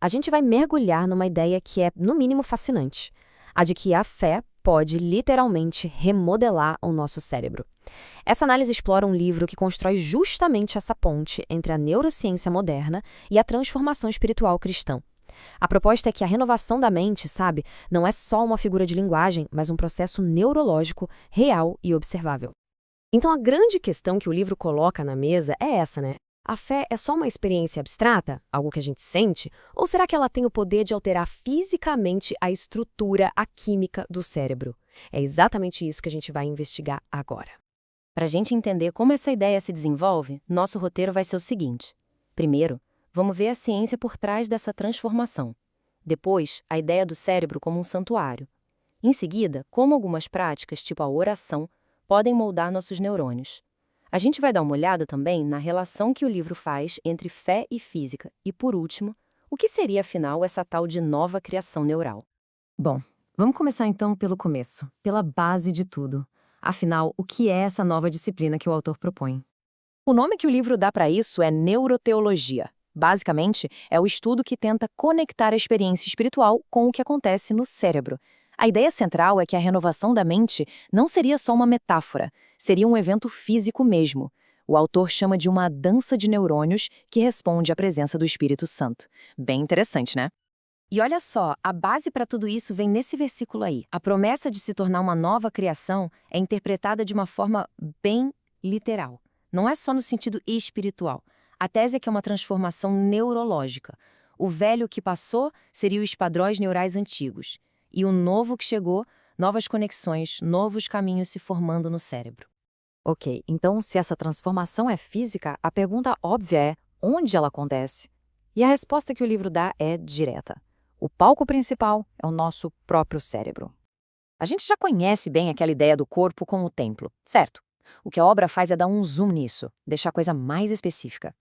A gente vai mergulhar numa ideia que é, no mínimo, fascinante: a de que a fé pode literalmente remodelar o nosso cérebro. Essa análise explora um livro que constrói justamente essa ponte entre a neurociência moderna e a transformação espiritual cristã. A proposta é que a renovação da mente, sabe, não é só uma figura de linguagem, mas um processo neurológico real e observável. Então a grande questão que o livro coloca na mesa é essa, né? A fé é só uma experiência abstrata, algo que a gente sente, ou será que ela tem o poder de alterar fisicamente a estrutura, a química do cérebro? É exatamente isso que a gente vai investigar agora. Para a gente entender como essa ideia se desenvolve, nosso roteiro vai ser o seguinte. Primeiro, vamos ver a ciência por trás dessa transformação. Depois, a ideia do cérebro como um santuário. Em seguida, como algumas práticas, tipo a oração, podem moldar nossos neurônios. A gente vai dar uma olhada também na relação que o livro faz entre fé e física. E, por último, o que seria, afinal, essa tal de nova criação neural? Bom, vamos começar então pelo começo, pela base de tudo. Afinal, o que é essa nova disciplina que o autor propõe? O nome que o livro dá para isso é neuroteologia. Basicamente, é o estudo que tenta conectar a experiência espiritual com o que acontece no cérebro. A ideia central é que a renovação da mente não seria só uma metáfora, seria um evento físico mesmo. O autor chama de uma dança de neurônios que responde à presença do Espírito Santo. Bem interessante, né? E olha só, a base para tudo isso vem nesse versículo aí. A promessa de se tornar uma nova criação é interpretada de uma forma bem literal. Não é só no sentido espiritual. A tese é que é uma transformação neurológica. O velho que passou seria os padrões neurais antigos. E o novo que chegou, novas conexões, novos caminhos se formando no cérebro. Ok, então se essa transformação é física, a pergunta óbvia é: onde ela acontece? E a resposta que o livro dá é direta. O palco principal é o nosso próprio cérebro. A gente já conhece bem aquela ideia do corpo como templo, certo? O que a obra faz é dar um zoom nisso, deixar a coisa mais específica.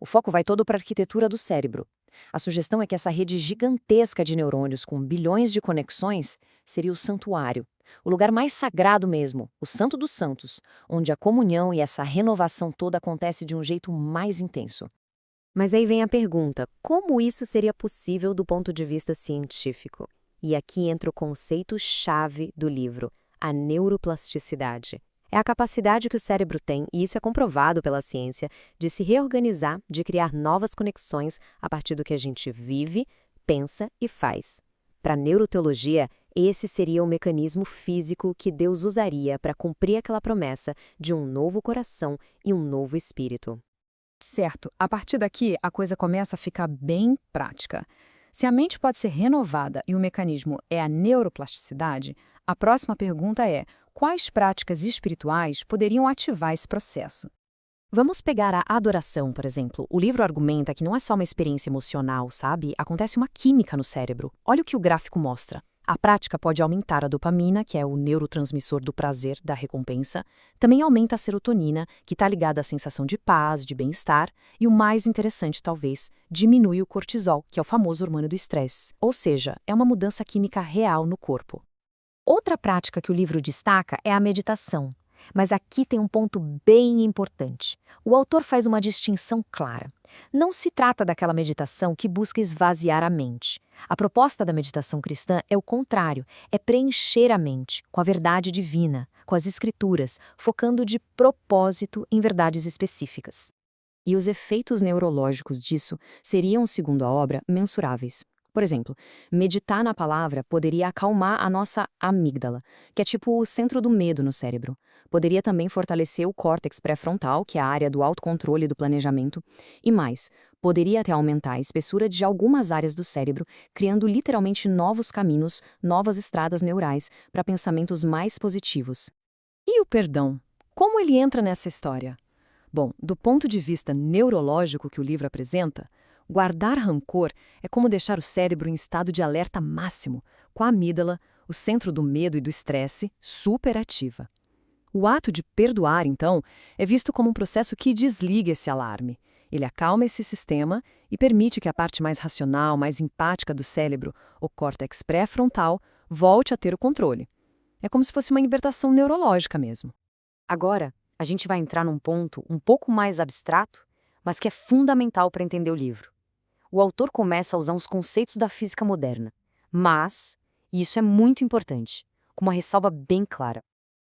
O foco vai todo para a arquitetura do cérebro. A sugestão é que essa rede gigantesca de neurônios com bilhões de conexões seria o santuário, o lugar mais sagrado mesmo, o santo dos santos, onde a comunhão e essa renovação toda acontece de um jeito mais intenso. Mas aí vem a pergunta: como isso seria possível do ponto de vista científico? E aqui entra o conceito-chave do livro: a neuroplasticidade. É a capacidade que o cérebro tem, e isso é comprovado pela ciência, de se reorganizar, de criar novas conexões a partir do que a gente vive, pensa e faz. Para a neuroteologia, esse seria o mecanismo físico que Deus usaria para cumprir aquela promessa de um novo coração e um novo espírito. Certo, a partir daqui a coisa começa a ficar bem prática. Se a mente pode ser renovada e o mecanismo é a neuroplasticidade, a próxima pergunta é: quais práticas espirituais poderiam ativar esse processo? Vamos pegar a adoração, por exemplo. O livro argumenta que não é só uma experiência emocional, sabe? Acontece uma química no cérebro. Olha o que o gráfico mostra. A prática pode aumentar a dopamina, que é o neurotransmissor do prazer, da recompensa. Também aumenta a serotonina, que está ligada à sensação de paz, de bem-estar. E o mais interessante, talvez, diminui o cortisol, que é o famoso hormônio do estresse. Ou seja, é uma mudança química real no corpo. Outra prática que o livro destaca é a meditação. Mas aqui tem um ponto bem importante. O autor faz uma distinção clara. Não se trata daquela meditação que busca esvaziar a mente. A proposta da meditação cristã é o contrário, é preencher a mente com a verdade divina, com as escrituras, focando de propósito em verdades específicas. E os efeitos neurológicos disso seriam, segundo a obra, mensuráveis. Por exemplo, meditar na palavra poderia acalmar a nossa amígdala, que é tipo o centro do medo no cérebro. Poderia também fortalecer o córtex pré-frontal, que é a área do autocontrole e do planejamento. E mais, poderia até aumentar a espessura de algumas áreas do cérebro, criando literalmente novos caminhos, novas estradas neurais para pensamentos mais positivos. E o perdão? Como ele entra nessa história? Bom, do ponto de vista neurológico que o livro apresenta, guardar rancor é como deixar o cérebro em estado de alerta máximo, com a amígdala, o centro do medo e do estresse, superativa. O ato de perdoar, então, é visto como um processo que desliga esse alarme. Ele acalma esse sistema e permite que a parte mais racional, mais empática do cérebro, o córtex pré-frontal, volte a ter o controle. É como se fosse uma invertação neurológica mesmo. Agora, a gente vai entrar num ponto um pouco mais abstrato, mas que é fundamental para entender o livro. o autor começa a usar uns conceitos da física moderna. Mas, e isso é muito importante, com uma ressalva bem clara.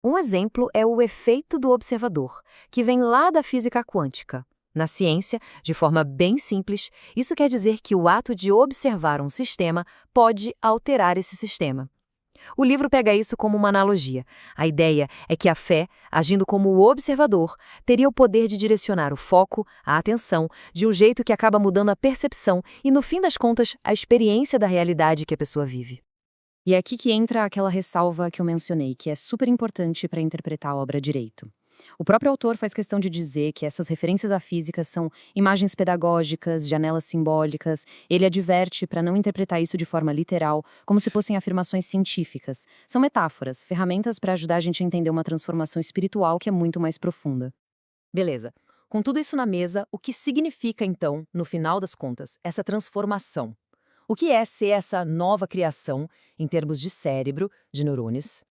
Um exemplo é o efeito do observador, que vem lá da física quântica. Na ciência, de forma bem simples, isso quer dizer que o ato de observar um sistema pode alterar esse sistema. O livro pega isso como uma analogia. A ideia é que a fé, agindo como o observador, teria o poder de direcionar o foco, a atenção, de um jeito que acaba mudando a percepção e, no fim das contas, a experiência da realidade que a pessoa vive. E é aqui que entra aquela ressalva que eu mencionei, que é super importante para interpretar a obra direito. O próprio autor faz questão de dizer que essas referências à física são imagens pedagógicas, janelas simbólicas. Ele adverte para não interpretar isso de forma literal, como se fossem afirmações científicas. São metáforas, ferramentas para ajudar a gente a entender uma transformação espiritual que é muito mais profunda. Beleza. Com tudo isso na mesa, o que significa, então, no final das contas, essa transformação? O que é ser essa nova criação em termos de cérebro, de neurônios?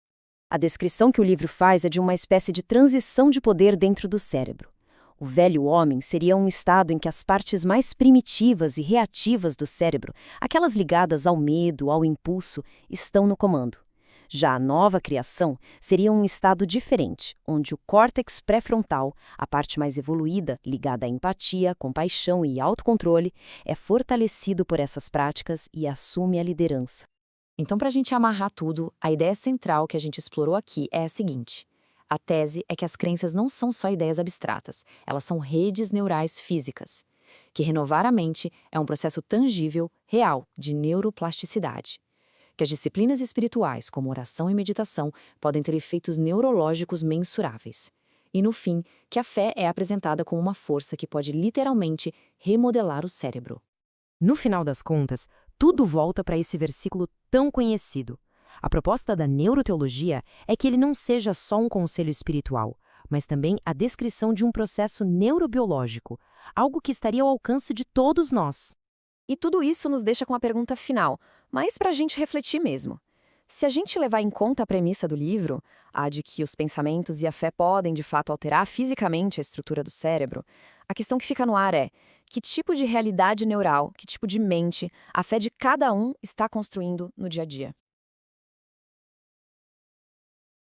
A descrição que o livro faz é de uma espécie de transição de poder dentro do cérebro. O velho homem seria um estado em que as partes mais primitivas e reativas do cérebro, aquelas ligadas ao medo, ao impulso, estão no comando. Já a nova criação seria um estado diferente, onde o córtex pré-frontal, a parte mais evoluída, ligada à empatia, compaixão e autocontrole, é fortalecido por essas práticas e assume a liderança. Então, para a gente amarrar tudo, a ideia central que a gente explorou aqui é a seguinte. A tese é que as crenças não são só ideias abstratas, elas são redes neurais físicas. Que renovar a mente é um processo tangível, real, de neuroplasticidade. Que as disciplinas espirituais, como oração e meditação, podem ter efeitos neurológicos mensuráveis. E, no fim, que a fé é apresentada como uma força que pode literalmente remodelar o cérebro. No final das contas, tudo volta para esse versículo tão conhecido. A proposta da neuroteologia é que ele não seja só um conselho espiritual, mas também a descrição de um processo neurobiológico, algo que estaria ao alcance de todos nós. E tudo isso nos deixa com a pergunta final, mas para a gente refletir mesmo. Se a gente levar em conta a premissa do livro, a de que os pensamentos e a fé podem, de fato, alterar fisicamente a estrutura do cérebro, a questão que fica no ar é: que tipo de realidade neural, que tipo de mente a fé de cada um está construindo no dia a dia?